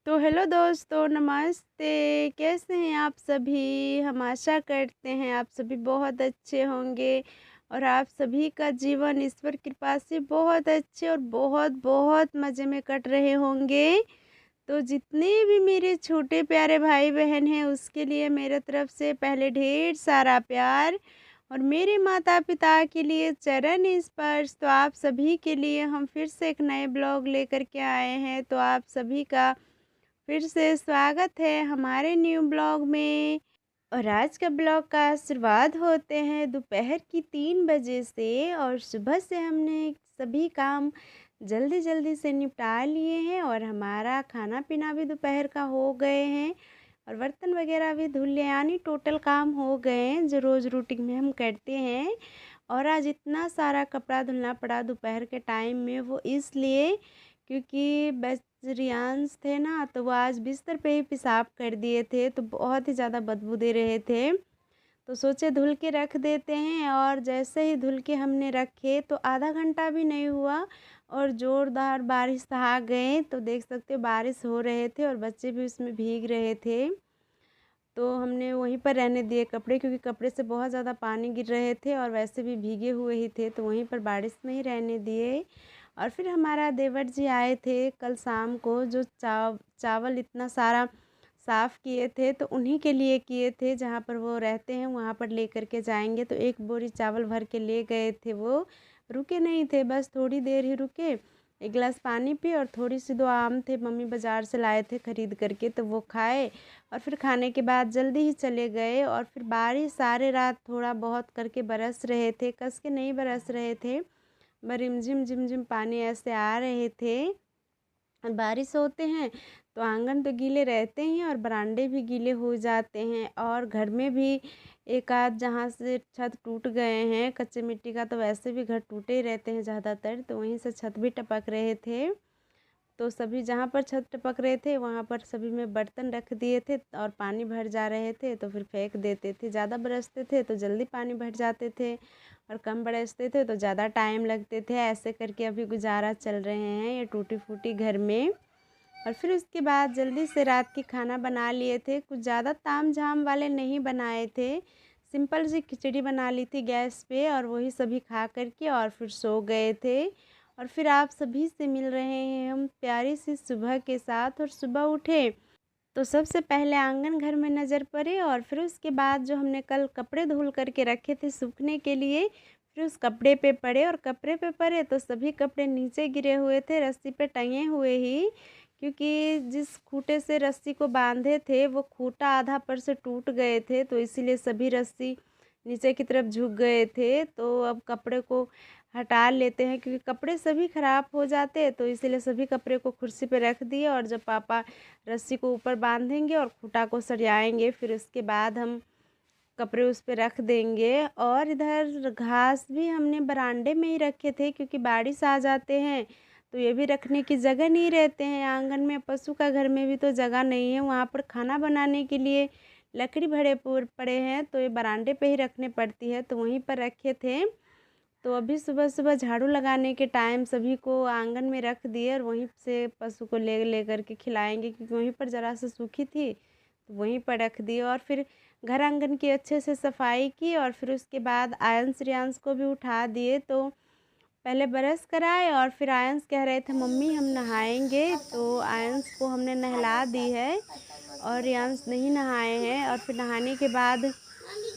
तो हेलो दोस्तों, नमस्ते। कैसे हैं आप सभी? हम आशा करते हैं आप सभी बहुत अच्छे होंगे और आप सभी का जीवन ईश्वर कृपा से बहुत अच्छे और बहुत मज़े में कट रहे होंगे। तो जितने भी मेरे छोटे प्यारे भाई-बहन हैं, उसके लिए मेरे तरफ से पहले ढेर सारा प्यार और मेरे माता-पिता के लिए चरण स्पर्श। तो आप सभी के लिए हम फिर से एक नए ब्लॉग लेकर के आए हैं। तो आप सभी का फिर से स्वागत है हमारे न्यू ब्लॉग में। और आज का ब्लॉग का शुरुआत होते हैं दोपहर की 3 बजे से और सुबह से हमने सभी काम जल्दी से निपटा लिए हैं और हमारा खाना पीना भी दोपहर का हो गए हैं और बर्तन वगैरह भी धुल लिए, यानी टोटल काम हो गए हैं जो रोज़ रूटीन में हम करते हैं। और आज इतना सारा कपड़ा धुलना पड़ा दोपहर के टाइम में, वो इसलिए क्योंकि बस रियांश थे ना, तो वो आज बिस्तर पे ही पेशाब कर दिए थे, तो बहुत ही ज़्यादा बदबू दे रहे थे। तो सोचे धुल के रख देते हैं और जैसे ही धुल के हमने रखे तो आधा घंटा भी नहीं हुआ और ज़ोरदार बारिश आ गए। तो देख सकते हो बारिश हो रहे थे और बच्चे भी उसमें भीग रहे थे। तो हमने वहीं पर रहने दिए कपड़े, क्योंकि कपड़े से बहुत ज़्यादा पानी गिर रहे थे और वैसे भी भीगे हुए ही थे, तो वहीं पर बारिश में ही रहने दिए। और फिर हमारा देवर जी आए थे कल शाम को, जो चावल इतना सारा साफ़ किए थे, तो उन्हीं के लिए किए थे, जहाँ पर वो रहते हैं वहाँ पर लेकर के जाएंगे। तो एक बोरी चावल भर के ले गए थे, वो रुके नहीं थे, बस थोड़ी देर ही रुके, एक गिलास पानी पिए और थोड़ी सी 2 आम थे, मम्मी बाज़ार से लाए थे ख़रीद करके, तो वो खाए और फिर खाने के बाद जल्दी ही चले गए। और फिर बारिश सारे रात थोड़ा बहुत करके बरस रहे थे, कस के नहीं बरस रहे थे, रिमझिम झिमझिम पानी ऐसे आ रहे थे। और बारिश होते हैं तो आंगन तो गीले रहते हैं और बरामदे भी गीले हो जाते हैं और घर में भी एक आध जहाँ से छत टूट गए हैं कच्चे मिट्टी का, तो वैसे भी घर टूटे ही रहते हैं ज़्यादातर, तो वहीं से छत भी टपक रहे थे। तो सभी जहाँ पर छत टपक रहे थे वहाँ पर सभी में बर्तन रख दिए थे और पानी भर जा रहे थे, तो फिर फेंक देते थे। ज़्यादा बरसते थे तो जल्दी पानी भर जाते थे और कम बरसते थे तो ज़्यादा टाइम लगते थे। ऐसे करके अभी गुजारा चल रहे हैं ये टूटी फूटी घर में। और फिर उसके बाद जल्दी से रात की खाना बना लिए थे, कुछ ज़्यादा ताम झाम वाले नहीं बनाए थे, सिंपल सी खिचड़ी बना ली थी गैस पे और वही सभी खा करके और फिर सो गए थे। और फिर आप सभी से मिल रहे हैं हम प्यारी सी सुबह के साथ। और सुबह उठे तो सबसे पहले आंगन घर में नज़र पड़े और फिर उसके बाद जो हमने कल कपड़े धुल करके रखे थे सूखने के लिए, फिर उस कपड़े पे पड़े और कपड़े पे पड़े तो सभी कपड़े नीचे गिरे हुए थे, रस्सी पे टंगे हुए ही, क्योंकि जिस खूंटे से रस्सी को बांधे थे वो खूंटा आधा पर से टूट गए थे, तो इसीलिए सभी रस्सी नीचे की तरफ झुक गए थे। तो अब कपड़े को हटा लेते हैं, क्योंकि कपड़े सभी ख़राब हो जाते हैं, तो इसीलिए सभी कपड़े को कुर्सी पे रख दिए और जब पापा रस्सी को ऊपर बांधेंगे और खूंटा को सरियाएंगे, फिर उसके बाद हम कपड़े उस पे रख देंगे। और इधर घास भी हमने बरामदे में ही रखे थे, क्योंकि बारिश आ जाते हैं तो ये भी रखने की जगह नहीं रहते हैं आंगन में, पशु का घर में भी तो जगह नहीं है, वहाँ पर खाना बनाने के लिए लकड़ी भरे पड़े हैं, तो ये बरामदे पे ही रखने पड़ती है, तो वहीं पर रखे थे। तो अभी सुबह झाड़ू लगाने के टाइम सभी को आंगन में रख दिए और वहीं से पशु को ले कर के खिलाएंगे, क्योंकि वहीं पर ज़रा सी सूखी थी, तो वहीं पर रख दिए। और फिर घर आंगन की अच्छे से सफाई की और फिर उसके बाद आयंश रियांश को भी उठा दिए। तो पहले ब्रश कराए और फिर आयंश कह रहे थे मम्मी हम नहाएंगे, तो आयंश को हमने नहला दी है और रियांश नहीं नहाए हैं। और फिर नहाने के बाद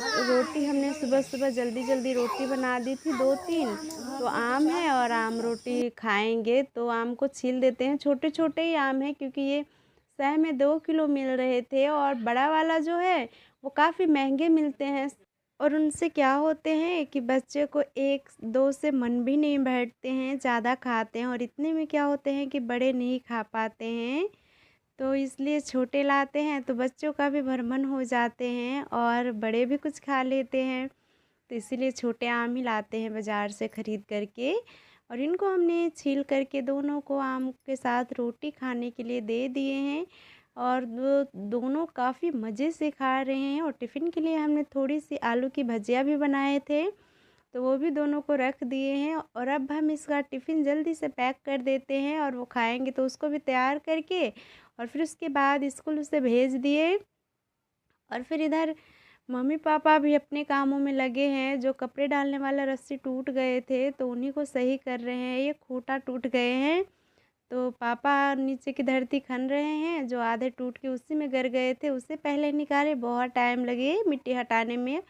रोटी हमने सुबह जल्दी रोटी बना दी थी 2-3, तो आम है और आम रोटी खाएंगे। तो आम को छील देते हैं, छोटे छोटे ही आम है, क्योंकि ये शहर में 2 किलो मिल रहे थे और बड़ा वाला जो है वो काफ़ी महंगे मिलते हैं। और उनसे क्या होते हैं कि बच्चे को 1-2 से मन भी नहीं बैठते हैं, ज़्यादा खाते हैं और इतने में क्या होते हैं कि बड़े नहीं खा पाते हैं, तो इसलिए छोटे लाते हैं तो बच्चों का भी भरमन हो जाते हैं और बड़े भी कुछ खा लेते हैं, तो इसीलिए छोटे आम ही लाते हैं बाज़ार से ख़रीद करके। और इनको हमने छील करके दोनों को आम के साथ रोटी खाने के लिए दे दिए हैं और दोनों काफ़ी मज़े से खा रहे हैं। और टिफ़िन के लिए हमने थोड़ी सी आलू की भजिया भी बनाए थे, तो वो भी दोनों को रख दिए हैं और अब हम इसका टिफ़िन जल्दी से पैक कर देते हैं और वो खाएँगे, तो उसको भी तैयार करके और फिर उसके बाद स्कूल उसे भेज दिए। और फिर इधर मम्मी-पापा भी अपने कामों में लगे हैं, जो कपड़े डालने वाला रस्सी टूट गए थे, तो उन्हीं को सही कर रहे हैं। ये खूँटा टूट गए हैं, तो पापा नीचे की धरती खन रहे हैं, जो आधे टूट के उसी में गिर गए थे, उसे पहले निकाले। बहुत टाइम लगे मिट्टी हटाने में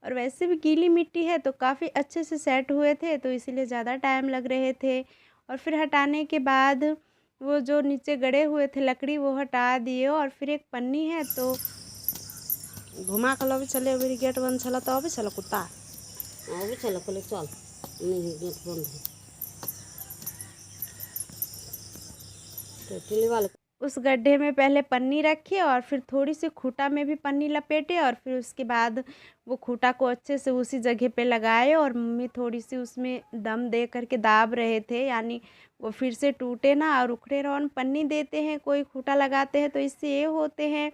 और वैसे भी गीली मिट्टी है, तो काफ़ी अच्छे से सेट हुए थे, तो इसीलिए ज़्यादा टाइम लग रहे थे। और फिर हटाने के बाद वो जो नीचे गड़े हुए थे लकड़ी, वो हटा दिए और फिर एक पन्नी है तो घुमा के लबे चले अभी गेट बंद छला तो अबे छला कुत्ता अबे छला कहले चल नहीं गेट बंद है तो टिली वाले उस गड्ढे में पहले पन्नी रखी और फिर थोड़ी सी खूँटा में भी पन्नी लपेटे और फिर उसके बाद वो खूँटा को अच्छे से उसी जगह पे लगाए और मम्मी थोड़ी सी उसमें दम दे करके दाब रहे थे, यानी वो फिर से टूटे ना और उखड़े ना। और पन्नी देते हैं, कोई खूँटा लगाते हैं तो इससे ये होते हैं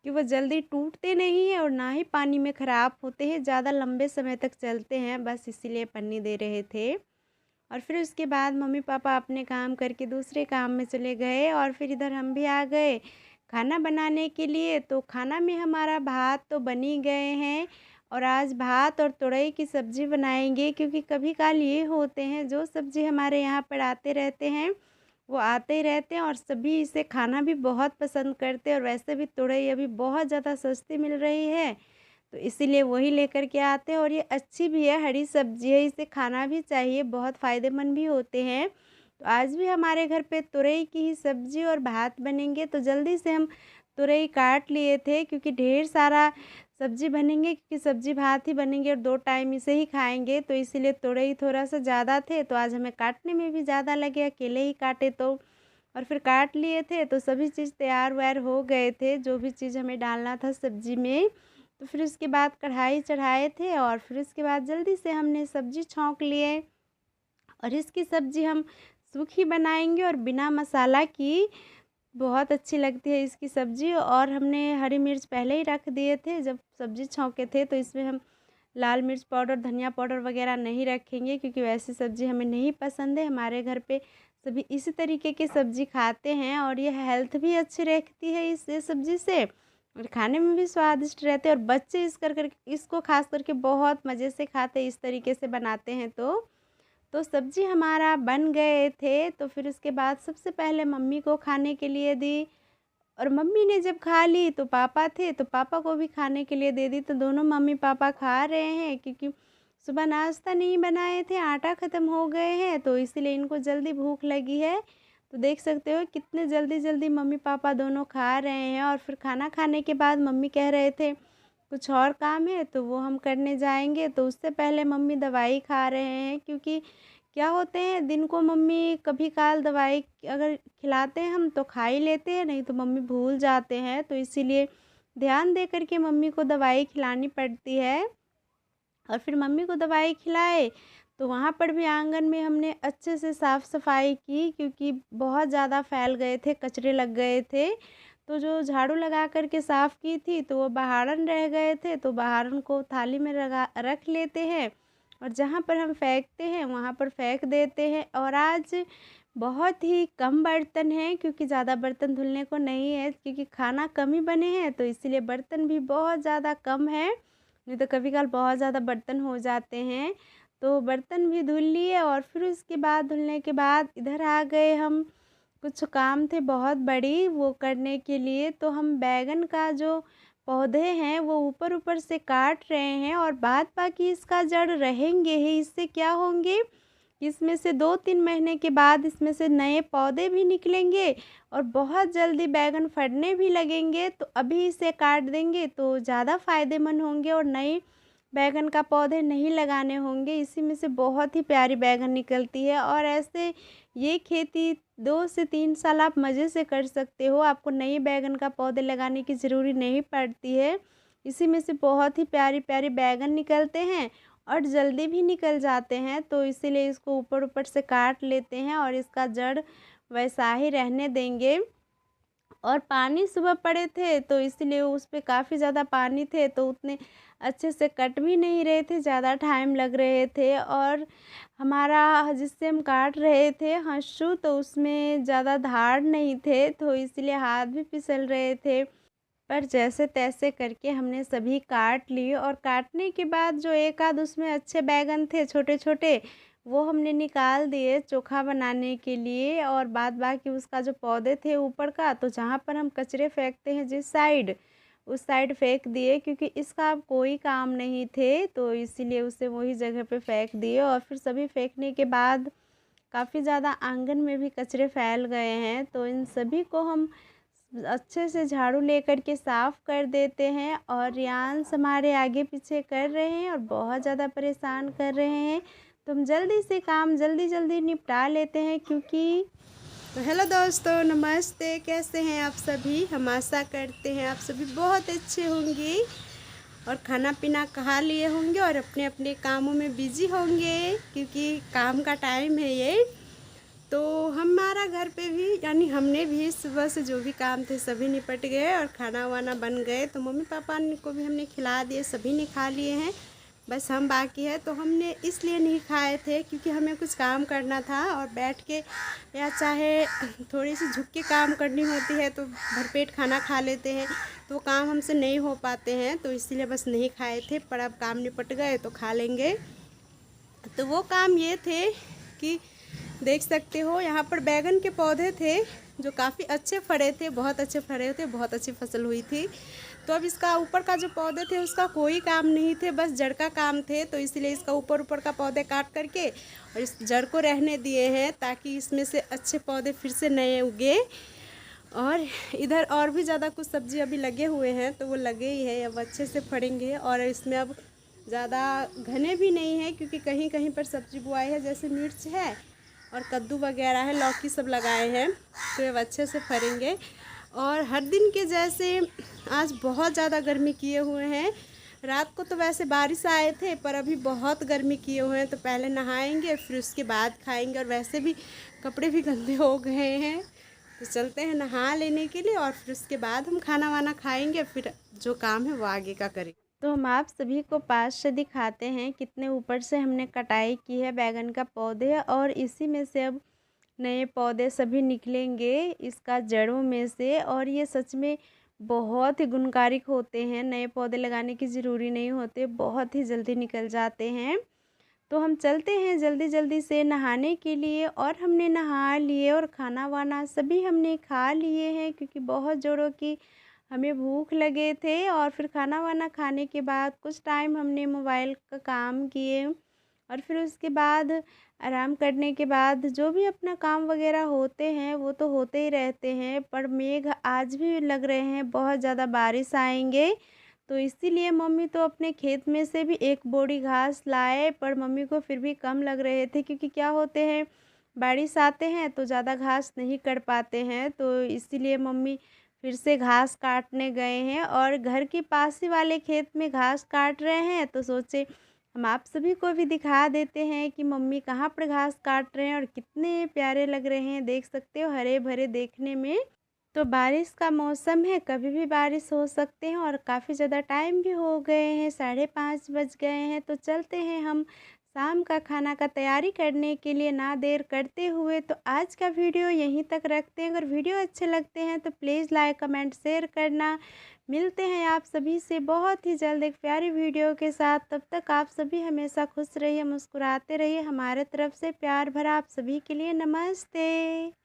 कि वो जल्दी टूटते नहीं हैं और ना ही पानी में ख़राब होते हैं, ज़्यादा लंबे समय तक चलते हैं, बस इसीलिए पन्नी दे रहे थे। और फिर उसके बाद मम्मी-पापा अपने काम करके दूसरे काम में चले गए और फिर इधर हम भी आ गए खाना बनाने के लिए। तो खाना में हमारा भात तो बन ही गए हैं और आज भात और तुरई की सब्ज़ी बनाएँगे, क्योंकि कभी-काल ये होते हैं जो सब्ज़ी हमारे यहाँ पर आते रहते हैं, वो आते ही रहते हैं और सभी इसे खाना भी बहुत पसंद करते हैं। और वैसे भी तुरई अभी बहुत ज़्यादा सस्ती मिल रही है, तो इसीलिए वही लेकर के आते हैं और ये अच्छी भी है, हरी सब्ज़ी है, इसे खाना भी चाहिए, बहुत फ़ायदेमंद भी होते हैं। तो आज भी हमारे घर पे तुरई की ही सब्ज़ी और भात बनेंगे, तो जल्दी से हम तुरई काट लिए थे, क्योंकि ढेर सारा सब्ज़ी बनेंगे, क्योंकि सब्ज़ी भात ही बनेंगे और 2 टाइम इसे ही खाएँगे, तो इसीलिए तुरई थोड़ा-सा ज़्यादा थे, तो आज हमें काटने में भी ज़्यादा लगे, अकेले ही काटे तो। और फिर काट लिए थे, तो सभी चीज़ तैयार-वैयार हो गए थे, जो भी चीज़ हमें डालना था सब्ज़ी में। तो फिर उसके बाद कढ़ाई चढ़ाए थे और फिर उसके बाद जल्दी से हमने सब्ज़ी छौंक लिए और इसकी सब्ज़ी हम सूखी बनाएँगे और बिना मसाला की, बहुत अच्छी लगती है इसकी सब्ज़ी। और हमने हरी मिर्च पहले ही रख दिए थे, जब सब्ज़ी छौंके थे, तो इसमें हम लाल मिर्च पाउडर, धनिया पाउडर वग़ैरह नहीं रखेंगे, क्योंकि वैसी सब्ज़ी हमें नहीं पसंद है। हमारे घर पे सभी इसी तरीके की सब्ज़ी खाते हैं और ये हेल्थ भी अच्छी रखती है इस सब्ज़ी से और खाने में भी स्वादिष्ट रहते हैं। और बच्चे इसको ख़ास करके बहुत मज़े से खाते हैं, इस तरीके से बनाते हैं तो सब्ज़ी हमारा बन गए थे। तो फिर उसके बाद सबसे पहले मम्मी को खाने के लिए दी और मम्मी ने जब खा ली तो पापा थे, तो पापा को भी खाने के लिए दे दी। तो दोनों मम्मी-पापा खा रहे हैं, क्योंकि सुबह नाश्ता नहीं बनाए थे, आटा ख़त्म हो गए हैं, तो इसीलिए इनको जल्दी भूख लगी है। तो देख सकते हो कितने जल्दी-जल्दी मम्मी-पापा दोनों खा रहे हैं। और फिर खाना खाने के बाद मम्मी कह रहे थे कुछ और काम है, तो वो हम करने जाएँगे। तो उससे पहले मम्मी दवाई खा रहे हैं, क्योंकि क्या होते हैं, दिन को मम्मी कभी-काल दवाई अगर खिलाते हैं हम तो खा ही लेते हैं, नहीं तो मम्मी भूल जाते हैं, तो इसीलिए ध्यान दे कर के मम्मी को दवाई खिलानी पड़ती है। और फिर मम्मी को दवाई खिलाए, तो वहाँ पर भी आंगन में हमने अच्छे से साफ़-सफ़ाई की, क्योंकि बहुत ज़्यादा फैल गए थे, कचरे लग गए थे। तो जो झाड़ू लगा कर के साफ़ की थी, तो वो बहारन रह गए थे, तो बहारन को थाली में रख लेते हैं और जहाँ पर हम फेंकते हैं, वहाँ पर फेंक देते हैं। और आज बहुत ही कम बर्तन हैं, क्योंकि ज़्यादा बर्तन धुलने को नहीं है, क्योंकि खाना कम ही बने हैं, तो इसीलिए बर्तन भी बहुत ज़्यादा कम है। नहीं तो कभी-कभार बहुत ज़्यादा बर्तन हो जाते हैं, तो बर्तन भी धुल लिए। और फिर उसके बाद धुलने के बाद इधर आ गए हम, कुछ काम थे बहुत बड़ी वो करने के लिए। तो हम बैंगन का जो पौधे हैं वो ऊपर-ऊपर से काट रहे हैं और बाद बाकी इसका जड़ रहेंगे ही। इससे क्या होंगे, इसमें से 2-3 महीने के बाद इसमें से नए पौधे भी निकलेंगे और बहुत जल्दी बैंगन फटने भी लगेंगे। तो अभी इसे काट देंगे तो ज़्यादा फ़ायदेमंद होंगे और नए बैंगन का पौधे नहीं लगाने होंगे। इसी में से बहुत ही प्यारी बैंगन निकलती है और ऐसे ये खेती 2 से 3 साल आप मज़े से कर सकते हो। आपको नए बैंगन का पौधे लगाने की ज़रूरी नहीं पड़ती है। इसी में से बहुत ही प्यारी-प्यारी बैंगन निकलते हैं और जल्दी भी निकल जाते हैं, तो इसीलिए इसको ऊपर-ऊपर से काट लेते हैं और इसका जड़ वैसा ही रहने देंगे। और पानी सुबह पड़े थे तो इसलिए उस पे काफ़ी ज़्यादा पानी थे, तो उतने अच्छे से कट भी नहीं रहे थे, ज़्यादा टाइम लग रहे थे। और हमारा जिससे हम काट रहे थे हंसू, तो उसमें ज़्यादा धार नहीं थे, तो इसलिए हाथ भी फिसल रहे थे। पर जैसे तैसे करके हमने सभी काट लिए, और काटने के बाद जो एक आध उसमें अच्छे बैंगन थे छोटे छोटे, वो हमने निकाल दिए चोखा बनाने के लिए। और बाद बाकी उसका जो पौधे थे ऊपर का, तो जहाँ पर हम कचरे फेंकते हैं जिस साइड, उस साइड फेंक दिए, क्योंकि इसका अब कोई काम नहीं थे, तो इसीलिए उसे वही जगह पे फेंक दिए। और फिर सभी फेंकने के बाद काफ़ी ज़्यादा आंगन में भी कचरे फैल गए हैं, तो इन सभी को हम अच्छे से झाड़ू लेकर के साफ़ कर देते हैं। और रियांश हमारे आगे पीछे कर रहे हैं और बहुत ज़्यादा परेशान कर रहे हैं, तो हम जल्दी से काम जल्दी जल्दी निपटा लेते हैं। क्योंकि तो हेलो दोस्तों, नमस्ते, कैसे हैं आप सभी? हम आशा करते हैं आप सभी बहुत अच्छे होंगे और खाना पीना खा लिए होंगे और अपने अपने कामों में बिजी होंगे, क्योंकि काम का टाइम है ये। तो हमारा घर पे भी, यानी हमने भी सुबह से जो भी काम थे सभी निपट गए और खाना वाना बन गए। तो मम्मी पापा को भी हमने खिला दिए, सभी ने खा लिए हैं, बस हम बाकी है। तो हमने इसलिए नहीं खाए थे क्योंकि हमें कुछ काम करना था, और बैठ के या चाहे थोड़ी सी झुक के काम करनी होती है तो भरपेट खाना खा लेते हैं, तो काम हमसे नहीं हो पाते हैं, तो इसीलिए बस नहीं खाए थे। पर अब काम निपट गए तो खा लेंगे। तो वो काम ये थे कि देख सकते हो यहाँ पर बैगन के पौधे थे जो काफ़ी अच्छे फरे थे, बहुत अच्छे फरे थे, बहुत अच्छी फसल हुई थी। तो अब इसका ऊपर का जो पौधे थे उसका कोई काम नहीं थे, बस जड़ का काम थे, तो इसलिए इसका ऊपर ऊपर का पौधे काट करके और इस जड़ को रहने दिए हैं, ताकि इसमें से अच्छे पौधे फिर से नए उगे। और इधर और भी ज़्यादा कुछ सब्जी अभी लगे हुए हैं, तो वो लगे ही है, अब अच्छे से फड़ेंगे। और इसमें अब ज़्यादा घने भी नहीं है, क्योंकि कहीं कहीं पर सब्जी बुआई है, जैसे मिर्च है और कद्दू वगैरह है, लौकी सब लगाए हैं, तो ये अच्छे से फरेंगे। और हर दिन के जैसे आज बहुत ज़्यादा गर्मी किए हुए हैं। रात को तो वैसे बारिश आए थे, पर अभी बहुत गर्मी किए हुए हैं, तो पहले नहाएंगे फिर उसके बाद खाएंगे। और वैसे भी कपड़े भी गंदे हो गए हैं, तो चलते हैं नहा लेने के लिए, और फिर उसके बाद हम खाना वाना खाएंगे, फिर जो काम है वो आगे का करेंगे। तो हम आप सभी को पास से दिखाते हैं कितने ऊपर से हमने कटाई की है बैगन का पौधे, और इसी में से अब नए पौधे सभी निकलेंगे इसका जड़ों में से। और ये सच में बहुत ही गुणकारिक होते हैं, नए पौधे लगाने की ज़रूरी नहीं होते, बहुत ही जल्दी निकल जाते हैं। तो हम चलते हैं जल्दी जल्दी से नहाने के लिए, और हमने नहा लिए और खाना वाना सभी हमने खा लिए हैं, क्योंकि बहुत ज़ोरों की हमें भूख लगे थे। और फिर खाना वाना खाने के बाद कुछ टाइम हमने मोबाइल का काम किए, और फिर उसके बाद आराम करने के बाद जो भी अपना काम वगैरह होते हैं वो तो होते ही रहते हैं। पर मेघ आज भी लग रहे हैं बहुत ज़्यादा बारिश आएंगे, तो इसीलिए मम्मी तो अपने खेत में से भी एक बोरी घास लाए, पर मम्मी को फिर भी कम लग रहे थे, क्योंकि क्या होते हैं बारिश आते हैं तो ज़्यादा घास नहीं कर पाते हैं, तो इसीलिए मम्मी फिर से घास काटने गए हैं। और घर के पास ही वाले खेत में घास काट रहे हैं, तो सोचे हम आप सभी को भी दिखा देते हैं कि मम्मी कहाँ पर घास काट रहे हैं और कितने प्यारे लग रहे हैं, देख सकते हो हरे भरे देखने में। तो बारिश का मौसम है, कभी भी बारिश हो सकते हैं, और काफ़ी ज़्यादा टाइम भी हो गए हैं, 5:30 बज गए हैं। तो चलते हैं हम शाम का खाना का तैयारी करने के लिए, ना देर करते हुए। तो आज का वीडियो यहीं तक रखते हैं। अगर वीडियो अच्छे लगते हैं तो प्लीज़ लाइक कमेंट शेयर करना। मिलते हैं आप सभी से बहुत ही जल्द एक प्यारी वीडियो के साथ। तब तक आप सभी हमेशा खुश रहिए, मुस्कुराते रहिए। हमारे तरफ से प्यार भरा आप सभी के लिए नमस्ते।